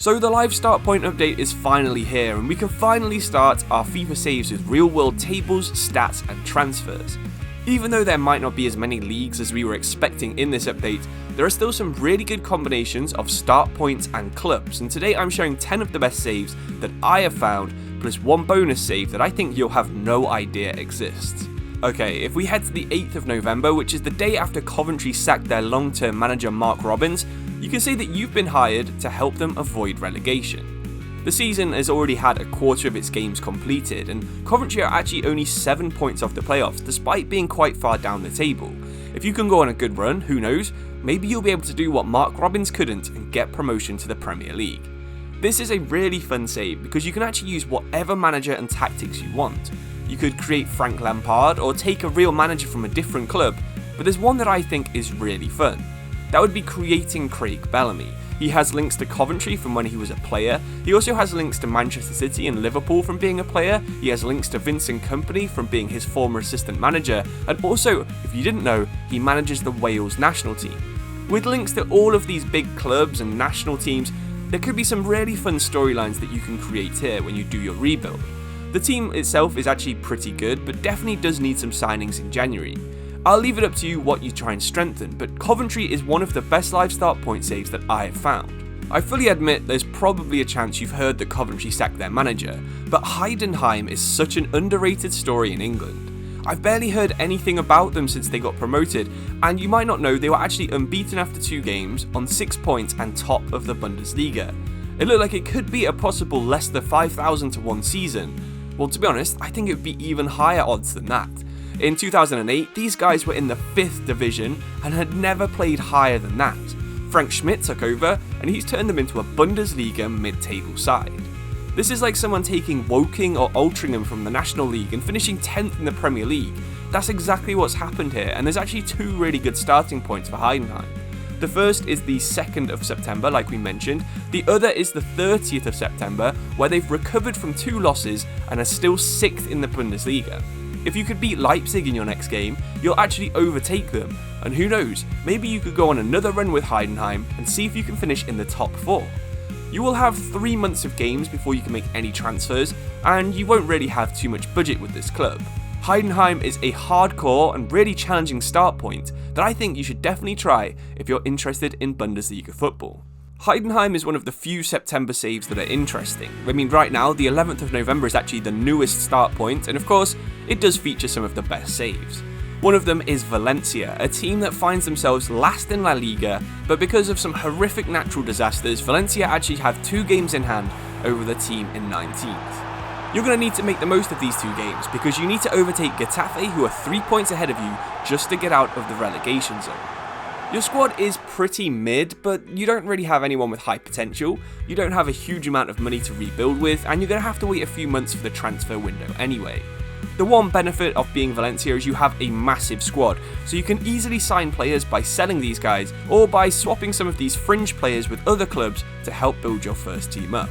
So the live start point update is finally here, and we can finally start our FIFA saves with real world tables, stats and transfers. Even though there might not be as many leagues as we were expecting in this update, there are still some really good combinations of start points and clubs, and today I'm showing 10 of the best saves that I have found, plus one bonus save that I think you'll have no idea exists. Okay, if we head to the 8th of November, which is the day after Coventry sacked their long-term manager Mark Robins, you can see that you've been hired to help them avoid relegation. The season has already had a quarter of its games completed, and Coventry are actually only 7 points off the playoffs despite being quite far down the table. If you can go on a good run, who knows, maybe you'll be able to do what Mark Robins couldn't and get promotion to the Premier League. This is a really fun save because you can actually use whatever manager and tactics you want. You could create Frank Lampard or take a real manager from a different club, but there's one that I think is really fun. That would be creating Craig Bellamy. He has links to Coventry from when he was a player, he also has links to Manchester City and Liverpool from being a player, he has links to Vincent Kompany from being his former assistant manager, and also, if you didn't know, he manages the Wales national team. With links to all of these big clubs and national teams, there could be some really fun storylines that you can create here when you do your rebuild. The team itself is actually pretty good, but definitely does need some signings in January. I'll leave it up to you what you try and strengthen, but Coventry is one of the best live start point saves that I have found. I fully admit there's probably a chance you've heard that Coventry sacked their manager, but Heidenheim is such an underrated story in England. I've barely heard anything about them since they got promoted, and you might not know they were actually unbeaten after 2 games, on 6 points and top of the Bundesliga. It looked like it could be a possible Leicester 5,000 to 1 season. Well, to be honest, I think it would be even higher odds than that. In 2008, these guys were in the 5th division and had never played higher than that. Frank Schmidt took over and he's turned them into a Bundesliga mid-table side. This is like someone taking Woking or Altrincham from the National League and finishing 10th in the Premier League. That's exactly what's happened here, and there's actually 2 really good starting points for Heidenheim. The first is the 2nd of September, like we mentioned. The other is the 30th of September, where they've recovered from 2 losses and are still 6th in the Bundesliga. If you could beat Leipzig in your next game, you'll actually overtake them, and who knows, maybe you could go on another run with Heidenheim and see if you can finish in the top 4. You will have 3 months of games before you can make any transfers, and you won't really have too much budget with this club. Heidenheim is a hardcore and really challenging start point that I think you should definitely try if you're interested in Bundesliga football. Heidenheim is one of the few September saves that are interesting. I mean, right now, the 11th of November is actually the newest start point, and of course, it does feature some of the best saves. One of them is Valencia, a team that finds themselves last in La Liga, but because of some horrific natural disasters, Valencia actually have 2 games in hand over the team in 19th. You're going to need to make the most of these 2 games, because you need to overtake Getafe, who are 3 points ahead of you, just to get out of the relegation zone. Your squad is pretty mid, but you don't really have anyone with high potential, you don't have a huge amount of money to rebuild with, and you're going to have to wait a few months for the transfer window anyway. The one benefit of being Valencia is you have a massive squad, so you can easily sign players by selling these guys, or by swapping some of these fringe players with other clubs to help build your first team up.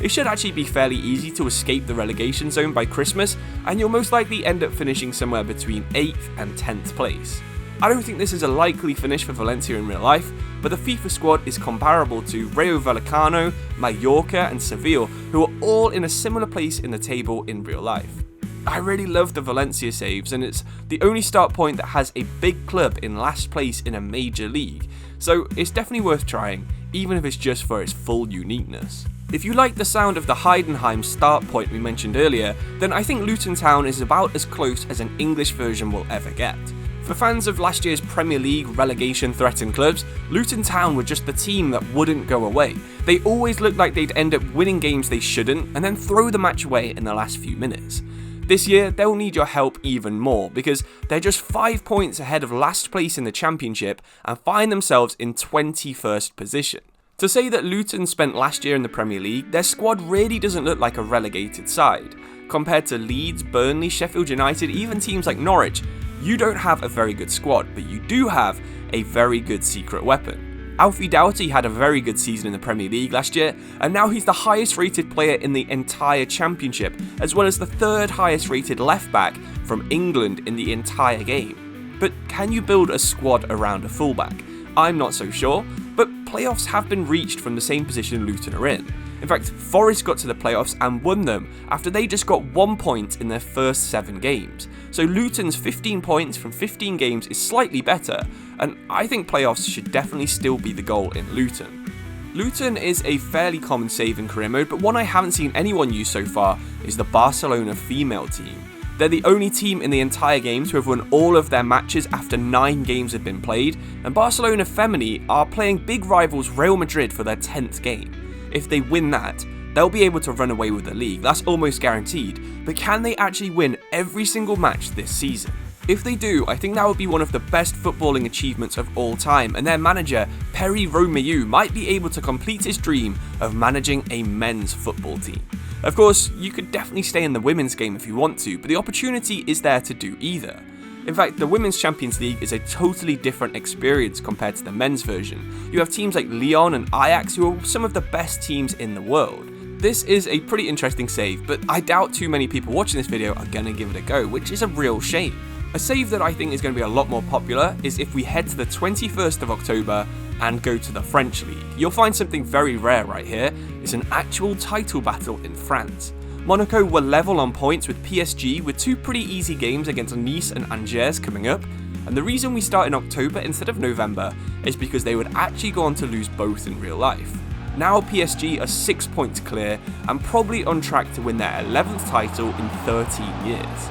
It should actually be fairly easy to escape the relegation zone by Christmas, and you'll most likely end up finishing somewhere between 8th and 10th place. I don't think this is a likely finish for Valencia in real life, but the FIFA squad is comparable to Rayo Vallecano, Mallorca and Seville, who are all in a similar place in the table in real life. I really love the Valencia saves, and it's the only start point that has a big club in last place in a major league, so it's definitely worth trying, even if it's just for its full uniqueness. If you like the sound of the Heidenheim start point we mentioned earlier, then I think Luton Town is about as close as an English version will ever get. For fans of last year's Premier League relegation-threatened clubs, Luton Town were just the team that wouldn't go away. They always looked like they'd end up winning games they shouldn't, and then throw the match away in the last few minutes. This year, they'll need your help even more, because they're just 5 points ahead of last place in the Championship and find themselves in 21st position. To say that Luton spent last year in the Premier League, their squad really doesn't look like a relegated side. Compared to Leeds, Burnley, Sheffield United, even teams like Norwich, you don't have a very good squad, but you do have a very good secret weapon. Alfie Doughty had a very good season in the Premier League last year, and now he's the highest rated player in the entire Championship, as well as the 3rd highest rated left back from England in the entire game. But can you build a squad around a fullback? I'm not so sure, but playoffs have been reached from the same position Luton are in. In fact, Forest got to the playoffs and won them after they just got 1 point in their first 7 games. So Luton's 15 points from 15 games is slightly better, and I think playoffs should definitely still be the goal in Luton. Luton is a fairly common save in career mode, but one I haven't seen anyone use so far is the Barcelona female team. They're the only team in the entire game to have won all of their matches after 9 games have been played, and Barcelona Femini are playing big rivals Real Madrid for their 10th game. If they win that, they'll be able to run away with the league, that's almost guaranteed, but can they actually win every single match this season? If they do, I think that would be one of the best footballing achievements of all time, and their manager, Perry Romeu, might be able to complete his dream of managing a men's football team. Of course, you could definitely stay in the women's game if you want to, but the opportunity is there to do either. In fact, the Women's Champions League is a totally different experience compared to the men's version. You have teams like Lyon and Ajax who are some of the best teams in the world. This is a pretty interesting save, but I doubt too many people watching this video are going to give it a go, which is a real shame. A save that I think is going to be a lot more popular is if we head to the 21st of October and go to the French League. You'll find something very rare right here. It's an actual title battle in France. Monaco were level on points with PSG with 2 pretty easy games against Nice and Angers coming up, and the reason we start in October instead of November is because they would actually go on to lose both in real life. Now PSG are 6 points clear and probably on track to win their 11th title in 13 years.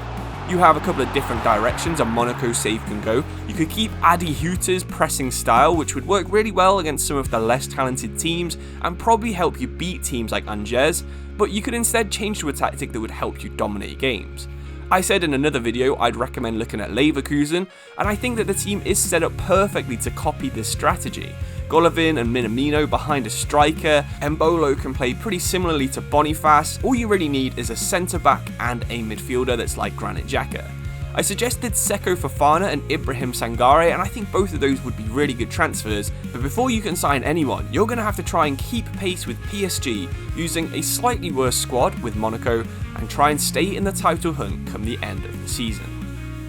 You have a couple of different directions a Monaco save can go. You could keep Adi Hütter's pressing style, which would work really well against some of the less talented teams and probably help you beat teams like Angers, but you could instead change to a tactic that would help you dominate games. I said in another video I'd recommend looking at Leverkusen, and I think that the team is set up perfectly to copy this strategy. Golovin and Minamino behind a striker, Embolo can play pretty similarly to Boniface. All you really need is a centre back and a midfielder that's like Granit Xhaka. I suggested Seko Fofana and Ibrahim Sangare, and I think both of those would be really good transfers, but before you can sign anyone, you're going to have to try and keep pace with PSG using a slightly worse squad with Monaco and try and stay in the title hunt come the end of the season.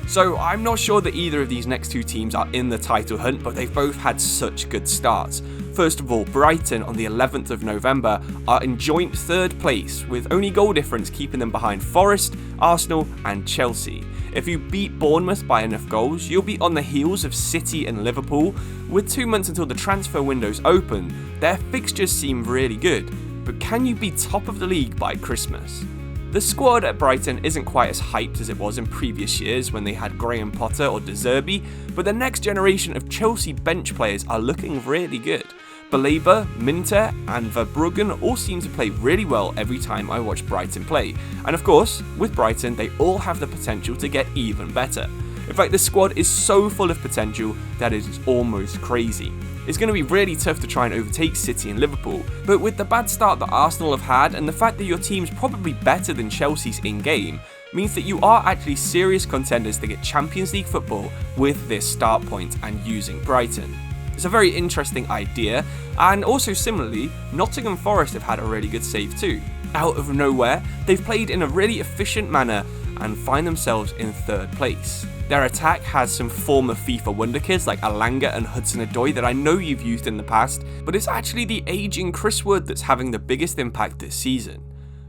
So I'm not sure that either of these next 2 teams are in the title hunt, but they've both had such good starts. First of all, Brighton on the 11th of November are in joint 3rd place, with only goal difference keeping them behind Forest, Arsenal and Chelsea. If you beat Bournemouth by enough goals, you'll be on the heels of City and Liverpool. With 2 months until the transfer window's open, their fixtures seem really good, but can you be top of the league by Christmas? The squad at Brighton isn't quite as hyped as it was in previous years when they had Graham Potter or De Zerbi, but the next generation of Chelsea bench players are looking really good. Baleba, Minter and Verbruggen all seem to play really well every time I watch Brighton play, and of course, with Brighton they all have the potential to get even better. In fact, the squad is so full of potential that it is almost crazy. It's going to be really tough to try and overtake City and Liverpool, but with the bad start that Arsenal have had and the fact that your team's probably better than Chelsea's in-game, means that you are actually serious contenders to get Champions League football with this start point and using Brighton. It's a very interesting idea, and also similarly, Nottingham Forest have had a really good save too. Out of nowhere, they've played in a really efficient manner and find themselves in 3rd place. Their attack has some former FIFA wonderkids like Alanga and Hudson-Odoi that I know you've used in the past, but it's actually the aging Chris Wood that's having the biggest impact this season.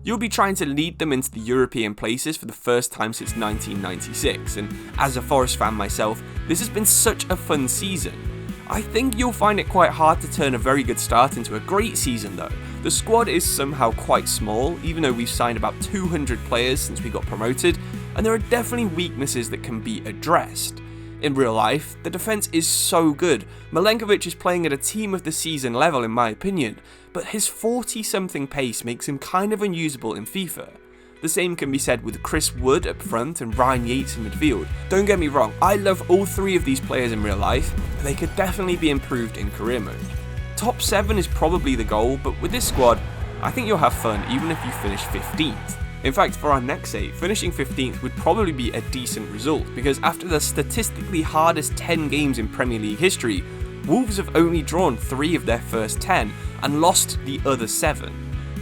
You'll be trying to lead them into the European places for the first time since 1996, and as a Forest fan myself, this has been such a fun season. I think you'll find it quite hard to turn a very good start into a great season though. The squad is somehow quite small, even though we've signed about 200 players since we got promoted, and there are definitely weaknesses that can be addressed. In real life, the defence is so good. Milenkovic is playing at a team of the season level in my opinion, but his 40-something pace makes him kind of unusable in FIFA. The same can be said with Chris Wood up front and Ryan Yates in midfield. Don't get me wrong, I love all 3 of these players in real life, but they could definitely be improved in career mode. Top 7 is probably the goal, but with this squad, I think you'll have fun even if you finish 15th. In fact, for our next save, finishing 15th would probably be a decent result, because after the statistically hardest 10 games in Premier League history, Wolves have only drawn 3 of their first 10 and lost the other 7.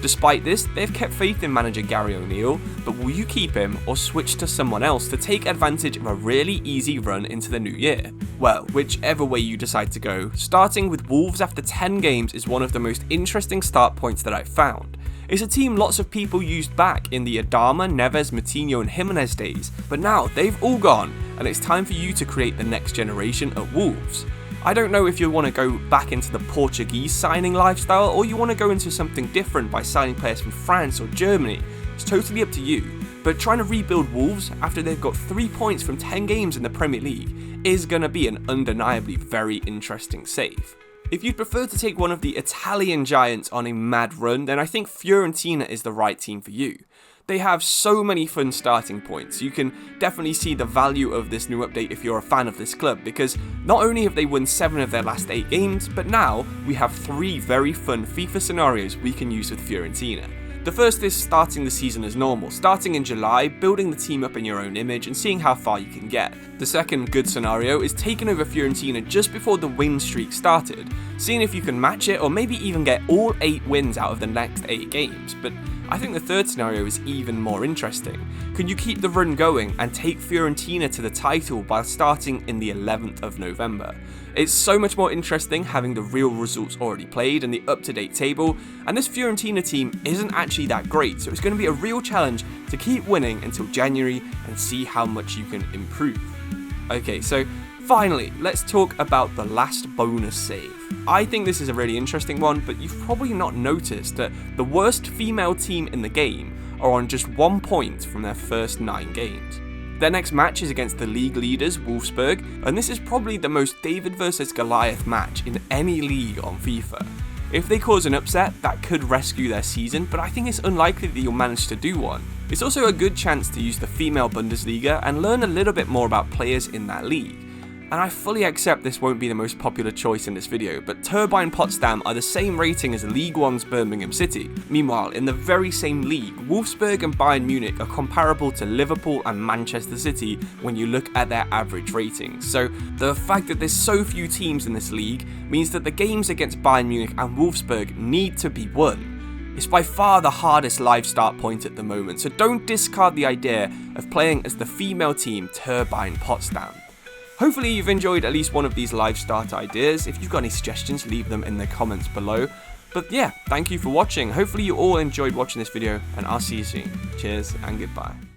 Despite this, they've kept faith in manager Gary O'Neill, but will you keep him or switch to someone else to take advantage of a really easy run into the new year? Well, whichever way you decide to go, starting with Wolves after 10 games is one of the most interesting start points that I've found. It's a team lots of people used back in the Adama, Neves, Moutinho and Jimenez days, but now they've all gone and it's time for you to create the next generation at Wolves. I don't know if you want to go back into the Portuguese signing lifestyle or you want to go into something different by signing players from France or Germany. It's totally up to you. But trying to rebuild Wolves after they've got 3 points from 10 games in the Premier League is going to be an undeniably very interesting save. If you'd prefer to take one of the Italian giants on a mad run, then I think Fiorentina is the right team for you. They have so many fun starting points. You can definitely see the value of this new update if you're a fan of this club, because not only have they won 7 of their last 8 games, but now we have 3 very fun FIFA scenarios we can use with Fiorentina. The first is starting the season as normal, starting in July, building the team up in your own image and seeing how far you can get. The second good scenario is taking over Fiorentina just before the win streak started, seeing if you can match it or maybe even get all 8 wins out of the next 8 games. But I think the third scenario is even more interesting. Can you keep the run going and take Fiorentina to the title by starting in the 11th of November? It's so much more interesting having the real results already played and the up-to-date table, and this Fiorentina team isn't actually that great, so it's going to be a real challenge to keep winning until January and see how much you can improve. Okay, so finally, let's talk about the last bonus save. I think this is a really interesting one, but you've probably not noticed that the worst female team in the game are on just 1 point from their first 9 games. Their next match is against the league leaders, Wolfsburg, and this is probably the most David versus Goliath match in any league on FIFA. If they cause an upset, that could rescue their season, but I think it's unlikely that you'll manage to do one. It's also a good chance to use the female Bundesliga and learn a little bit more about players in that league. And I fully accept this won't be the most popular choice in this video, but Turbine Potsdam are the same rating as League One's Birmingham City. Meanwhile, in the very same league, Wolfsburg and Bayern Munich are comparable to Liverpool and Manchester City when you look at their average ratings. So the fact that there's so few teams in this league means that the games against Bayern Munich and Wolfsburg need to be won. It's by far the hardest live start point at the moment, so don't discard the idea of playing as the female team Turbine Potsdam. Hopefully you've enjoyed at least one of these live start ideas. If you've got any suggestions, leave them in the comments below. But yeah, thank you for watching. Hopefully you all enjoyed watching this video, and I'll see you soon. Cheers and goodbye.